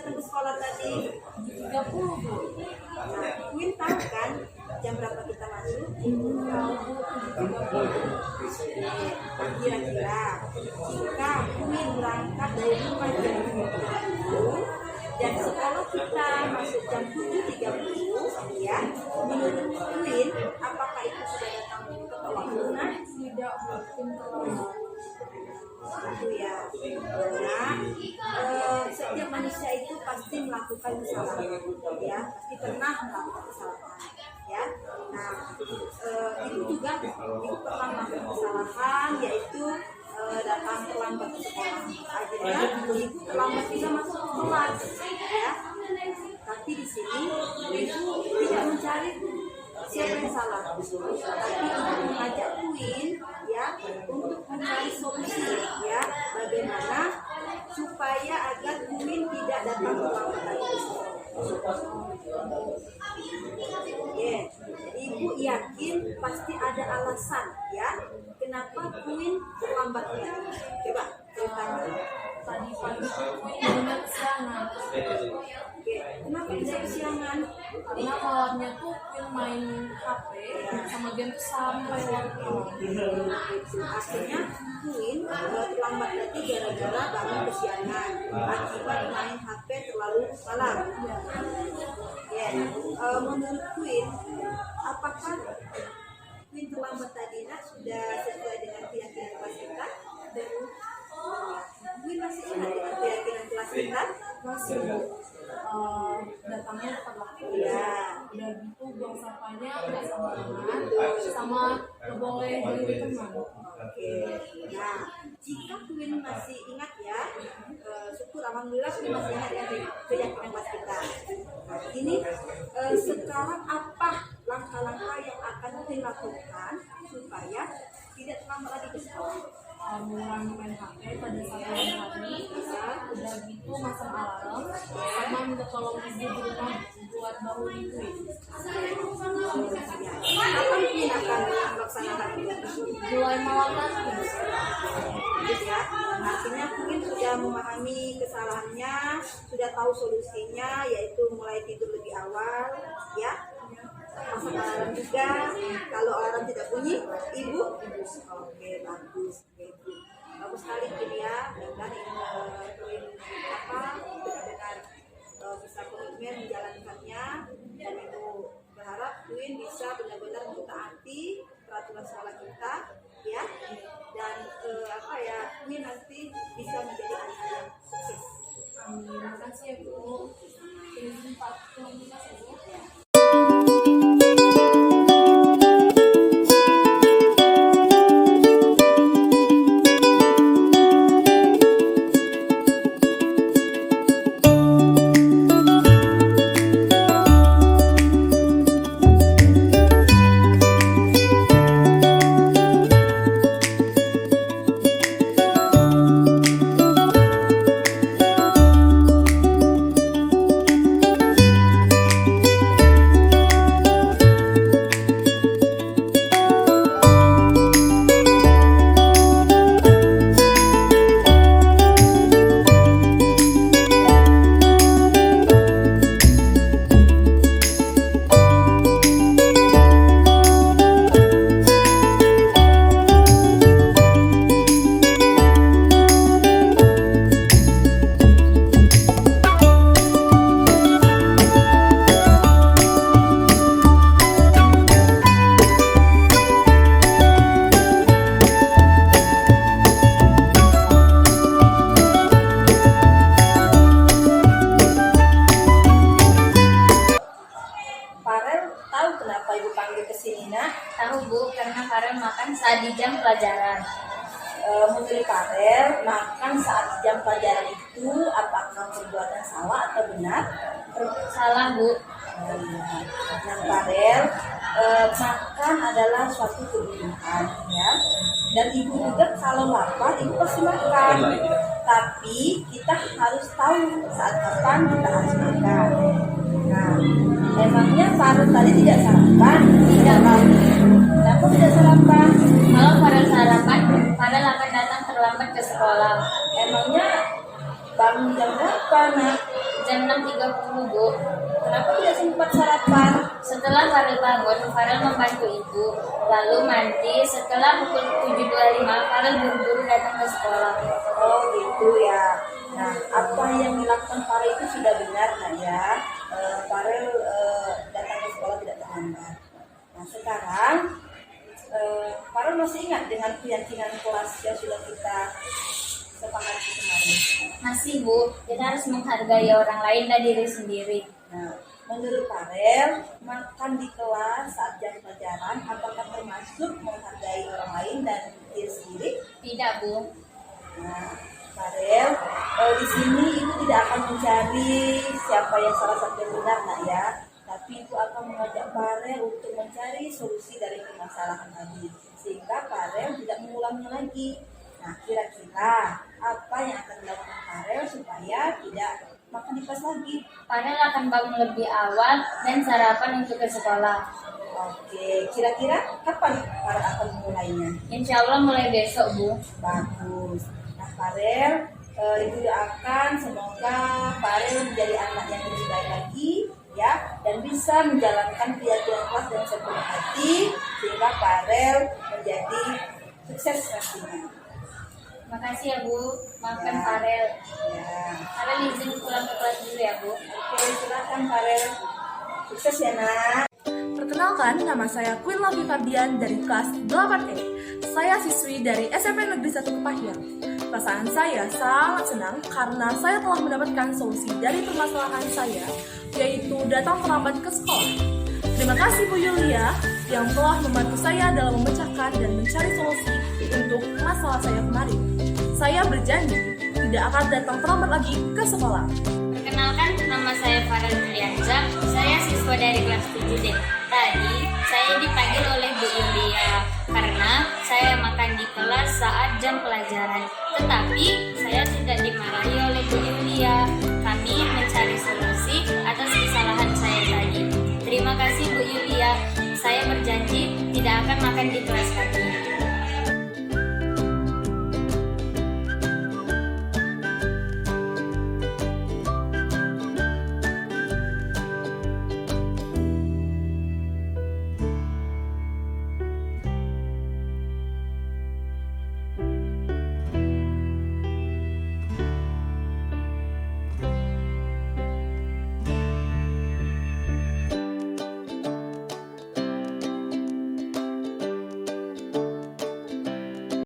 datang ke sekolah tadi? 30, Bu. Nah, Queen tahu kan jam berapa kita masuk? Tahu, Bu, 7.30. Kira-kira jika Queen berangkat dari rumah jam 7 dan sekolah kita masuk jam 7.30, ya, menurut Queen apakah itu sudah datang tepat waktunya? Tidak mungkin terlambat. Itu ya, setiap manusia itu pasti melakukan kesalahan, ya, pasti pernah melakukan kesalahan, ya. Nah, itu juga ibu pernah melakukan kesalahan, yaitu datang terlambat ke sekolah. Akhirnya ibu terlambat bisa masuk ke kelas, ya. Tapi di sini ibu tidak mencari siapa yang salah, tapi ibu mengajak Queen, ya, untuk mencari solusi, ya, bagaimana supaya agar Queen tidak datang terlambat lagi ke sekolah. Ya, ibu yakin pasti ada alasan, ya, kenapa Queen terlambat lagi. Coba ceritakan. Tadi pagi Queen benar kesiangan. Oke, kenapa bisa kesiangan? Karena malamnya tuh Queen main HP sama game tuh sampai larut malam. Akhirnya Queen terlambat lagi gara-gara bangun kesiangan akibat main HP terlalu malam. Ya, menurut Queen, apakah Queen terlambat tadi sudah sesuai dengan keyakinan kelas kita? Dan Queen masih ingat dengan keyakinan kelas kita? Masih, Bu. Datangnya tepat waktu. Ya. Udah gitu buang sampahnya nggak sembarangan, sama nggak boleh ganggu teman. Oke, nah jika Queen masih ingat, ya, syukur alhamdulillah Queen masih ingat ya keyakinan kelas kita. Nah, ini sekarang apa langkah-langkah yang akan Queen lakukan supaya tidak terlambat lagi ke sekolah? Mengurangi main HP pada saat malam hari, udah gitu masang alarm, sama minta tolong ibu di rumah buat bangunin Queen. Kapan Queen akan melaksanakan itu? Mulai malam nanti. Bagus, ya, artinya Queen sudah memahami kesalahannya, sudah tahu solusinya, yaitu mulai tidur lebih awal, ya, pasang alarm juga. Kalau alarm tidak bunyi, ibu. Oke, bagus, bagus sekali Queen, ya. Mudah-mudahan Queen benar-benar bisa komitmen menjalankannya, dan ibu berharap Queen bisa benar-benar mentaati peraturan sekolah kita, ya, dan Queen nanti bisa menjadi anak yang sukses. Amin. Makasih ya, Bu. Terima kasih, Bu. Tahu, Bu, karena Farel makan saat di jam pelajaran. Menurut Farel, makan saat jam pelajaran itu apakah perbuatan salah atau benar? Salah, Bu. Nah, Farel, makan adalah suatu kebutuhan, ya. Dan ibu juga kalau lapar, ibu pasti makan. Tapi kita harus tahu saat kapan kita harus makan. Nah, emangnya Farel tadi tidak sarapan? Tidak, Bu. Kenapa tidak sarapan? Kalau Farel sarapan, Farel akan datang terlambat ke sekolah. Emangnya bangun jam berapa, Nak? Jam jam 6.30, Bu. Kenapa tidak sempat sarapan? Setelah Farel bangun, Farel membantu ibu, lalu mandi. Setelah pukul 7.25, Farel buru-buru datang ke sekolah. Oh gitu ya. Nah, apa yang dilakukan Farel itu sudah benar nah ya. Farel datang ke sekolah tidak terlambat. Nah sekarang Farel masih ingat dengan keyakinan kelas yang sudah kita sepakati kemarin. Masih, Bu, kita harus menghargai orang lain dan diri sendiri. Nah, menurut Farel, makan di kelas saat jam pelajaran apakah termasuk menghargai orang lain dan diri sendiri? Tidak, Bu. Nah, Farel, di sini ibu tidak akan mencari siapa yang salah satu yang benar, nak ya. Tapi ibu akan mengajak Farel untuk mencari solusi dari permasalahan tadi, sehingga Farel tidak mengulangi lagi. Nah, kira-kira apa yang akan dilakukan Farel supaya tidak makan di kelas lagi? Farel akan bangun lebih awal dan sarapan untuk ke sekolah. Oke, kira-kira kapan Farel akan memulainya? Insya Allah mulai besok, Bu. Bagus. Nah, Farel, ibu doakan semoga Farel menjadi anak yang lebih baik lagi, ya, dan bisa menjalankan keyakinan kelas dengan sepenuh hati, sehingga Farel menjadi sukses nantinya. Makasih ya, Bu. Maafkan Farel. Ya. Farel izin pulang ke kelas dulu ya, Bu. Oke, silakan Farel. Sukses ya, nak. Perkenalkan, nama saya Queen Lavi Fardian dari kelas 8E. Saya siswi dari SMP Negeri 1 Kepahyang. Perasaan saya sangat senang karena saya telah mendapatkan solusi dari permasalahan saya, yaitu datang terlambat ke sekolah. Terima kasih Bu Yulia yang telah membantu saya dalam memecahkan dan mencari solusi untuk masalah saya kemarin. Saya berjanji tidak akan datang terlambat lagi ke sekolah. Perkenalkan, nama saya Farel Julianza. Saya siswa dari kelas 7D. Tadi saya dipanggil oleh Bu Yulia karena saya makan di kelas saat jam pelajaran. Tetapi saya tidak dimarahi oleh Bu Yulia. Kami mencari solusi atas kesalahan saya tadi. Terima kasih Bu Yulia. Saya berjanji tidak akan makan di kelas lagi.